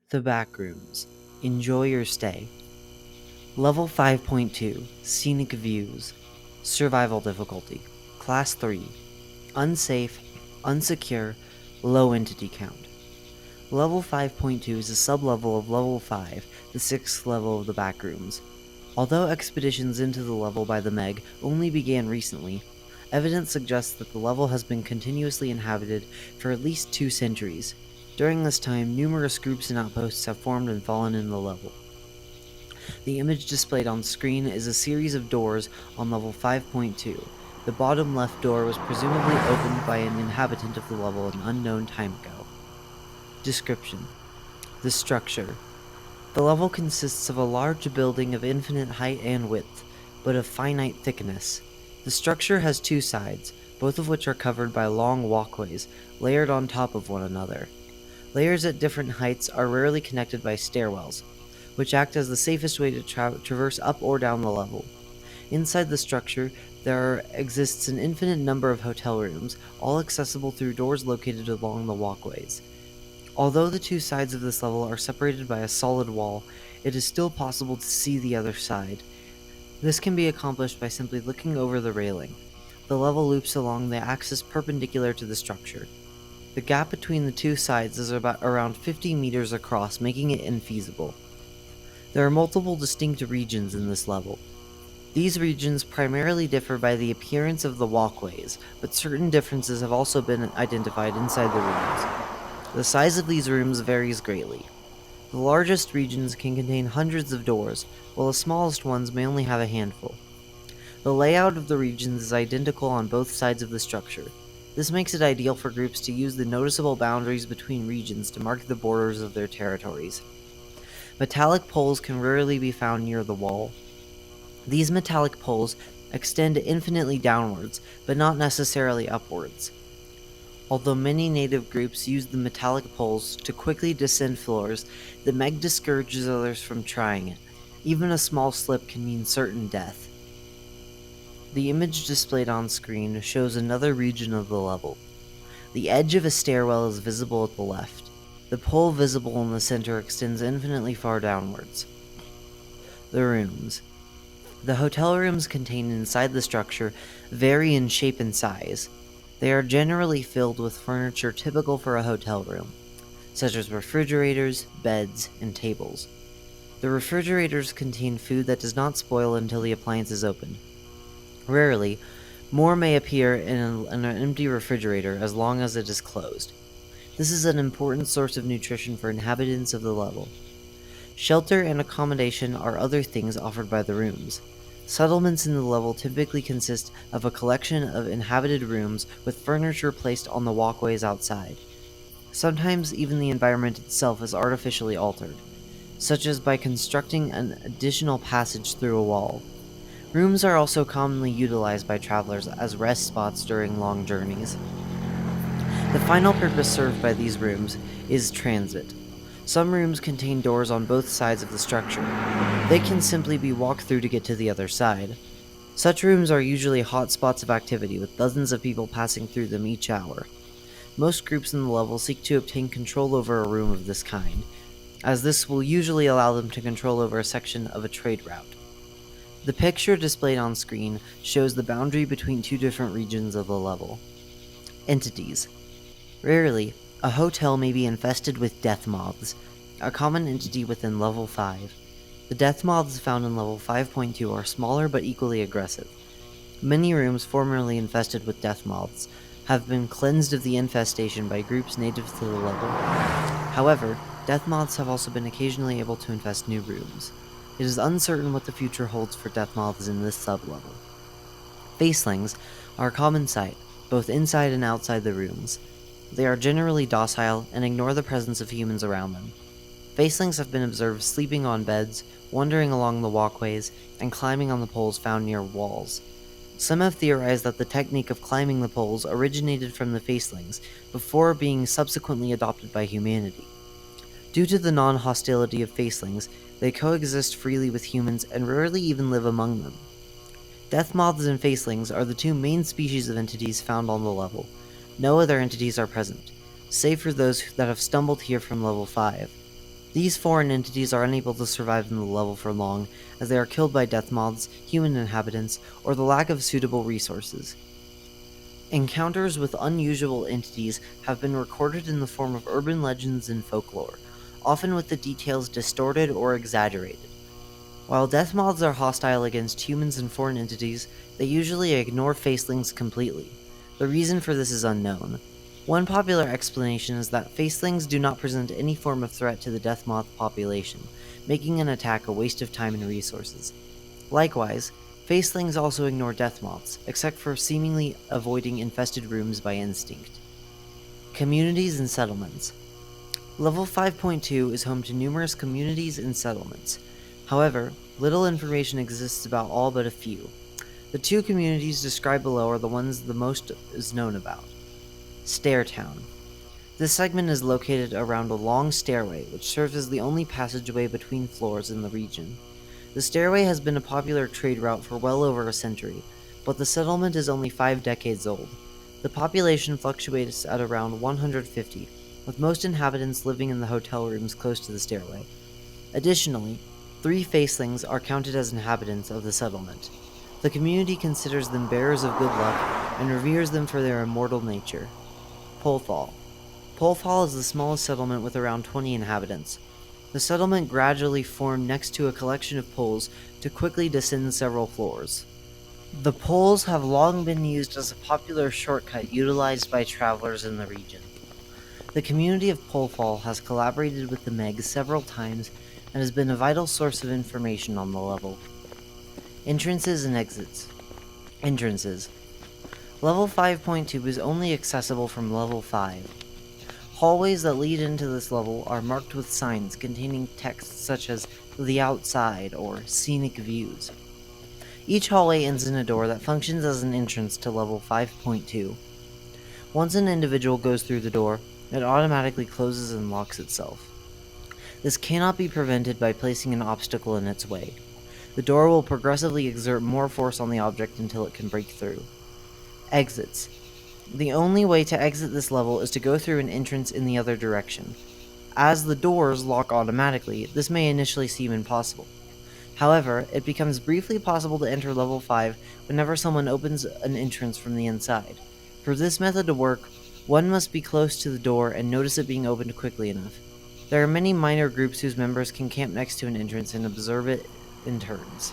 The Backrooms. Enjoy your stay. Level 5.2 Scenic Views. Survival difficulty. Class 3. Unsafe, unsecure, low entity count. Level 5.2 is a sublevel of Level 5, the 6th level of the Backrooms. Although expeditions into the level by the Meg only began recently, evidence suggests that the level has been continuously inhabited for at least 2 centuries. During this time, numerous groups and outposts have formed and fallen in the level. The image displayed on screen is a series of doors on level 5.2. The bottom left door was presumably opened by an inhabitant of the level an unknown time ago. Description: the structure. The level consists of a large building of infinite height and width, but of finite thickness. The structure has 2 sides, both of which are covered by long walkways, layered on top of one another. Layers at different heights are rarely connected by stairwells, which act as the safest way to traverse up or down the level. Inside the structure, there exists an infinite number of hotel rooms, all accessible through doors located along the walkways. Although the 2 sides of this level are separated by a solid wall, it is still possible to see the other side. This can be accomplished by simply looking over the railing. The level loops along the axis perpendicular to the structure. The gap between the 2 sides is about around 50 meters across, making it infeasible. There are multiple distinct regions in this level. These regions primarily differ by the appearance of the walkways, but certain differences have also been identified inside the rooms. The size of these rooms varies greatly. The largest regions can contain hundreds of doors, while the smallest ones may only have a handful. The layout of the regions is identical on both sides of the structure. This makes it ideal for groups to use the noticeable boundaries between regions to mark the borders of their territories. Metallic poles can rarely be found near the wall. These metallic poles extend infinitely downwards, but not necessarily upwards. Although many native groups use the metallic poles to quickly descend floors, the Meg discourages others from trying it. Even a small slip can mean certain death. The image displayed on screen shows another region of the level. The edge of a stairwell is visible at the left. The pole visible in the center extends infinitely far downwards. The rooms. The hotel rooms contained inside the structure vary in shape and size. They are generally filled with furniture typical for a hotel room, such as refrigerators, beds, and tables. The refrigerators contain food that does not spoil until the appliance is opened. Rarely, more may appear in an empty refrigerator as long as it is closed. This is an important source of nutrition for inhabitants of the level. Shelter and accommodation are other things offered by the rooms. Settlements in the level typically consist of a collection of inhabited rooms with furniture placed on the walkways outside. Sometimes even the environment itself is artificially altered, such as by constructing an additional passage through a wall. Rooms are also commonly utilized by travelers as rest spots during long journeys. The final purpose served by these rooms is transit. Some rooms contain doors on both sides of the structure. They can simply be walked through to get to the other side. Such rooms are usually hot spots of activity with dozens of people passing through them each hour. Most groups in the level seek to obtain control over a room of this kind, as this will usually allow them to control over a section of a trade route. The picture displayed on screen shows the boundary between 2 different regions of the level. Entities. Rarely, a hotel may be infested with death moths, a common entity within level 5. The death moths found in level 5.2 are smaller but equally aggressive. Many rooms formerly infested with death moths have been cleansed of the infestation by groups native to the level. However, death moths have also been occasionally able to infest new rooms. It is uncertain what the future holds for death moths in this sublevel. Facelings are a common sight, both inside and outside the rooms. They are generally docile and ignore the presence of humans around them. Facelings have been observed sleeping on beds, wandering along the walkways, and climbing on the poles found near walls. Some have theorized that the technique of climbing the poles originated from the facelings before being subsequently adopted by humanity. Due to the non-hostility of facelings, they coexist freely with humans and rarely even live among them. Death moths and facelings are the 2 main species of entities found on the level. No other entities are present, save for those that have stumbled here from level 5. These foreign entities are unable to survive in the level for long, as they are killed by death moths, human inhabitants, or the lack of suitable resources. Encounters with unusual entities have been recorded in the form of urban legends and folklore, often with the details distorted or exaggerated. While death moths are hostile against humans and foreign entities, they usually ignore facelings completely. The reason for this is unknown. One popular explanation is that facelings do not present any form of threat to the death moth population, making an attack a waste of time and resources. Likewise, facelings also ignore death moths, except for seemingly avoiding infested rooms by instinct. Communities and settlements. Level 5.2 is home to numerous communities and settlements. However, little information exists about all but a few. The two communities described below are the ones the most is known about. Stairtown. This segment is located around a long stairway, which serves as the only passageway between floors in the region. The stairway has been a popular trade route for well over a century, but the settlement is only 5 decades old. The population fluctuates at around 150, with most inhabitants living in the hotel rooms close to the stairway. Additionally, 3 facelings are counted as inhabitants of the settlement. The community considers them bearers of good luck and reveres them for their immortal nature. Polethal. Polethal is the smallest settlement with around 20 inhabitants. The settlement gradually formed next to a collection of poles to quickly descend several floors. The poles have long been used as a popular shortcut utilized by travelers in the region. The community of Polethal has collaborated with the Meg several times and has been a vital source of information on the level. Entrances and exits. Entrances. Level 5.2 is only accessible from level 5. Hallways that lead into this level are marked with signs containing text such as "The Outside" or "Scenic Views." Each hallway ends in a door that functions as an entrance to level 5.2. Once an individual goes through the door, it automatically closes and locks itself. This cannot be prevented by placing an obstacle in its way. The door will progressively exert more force on the object until it can break through. Exits. The only way to exit this level is to go through an entrance in the other direction. As the doors lock automatically, this may initially seem impossible. However, it becomes briefly possible to enter level 5 whenever someone opens an entrance from the inside. For this method to work, one must be close to the door and notice it being opened quickly enough. There are many minor groups whose members can camp next to an entrance and observe it in turns.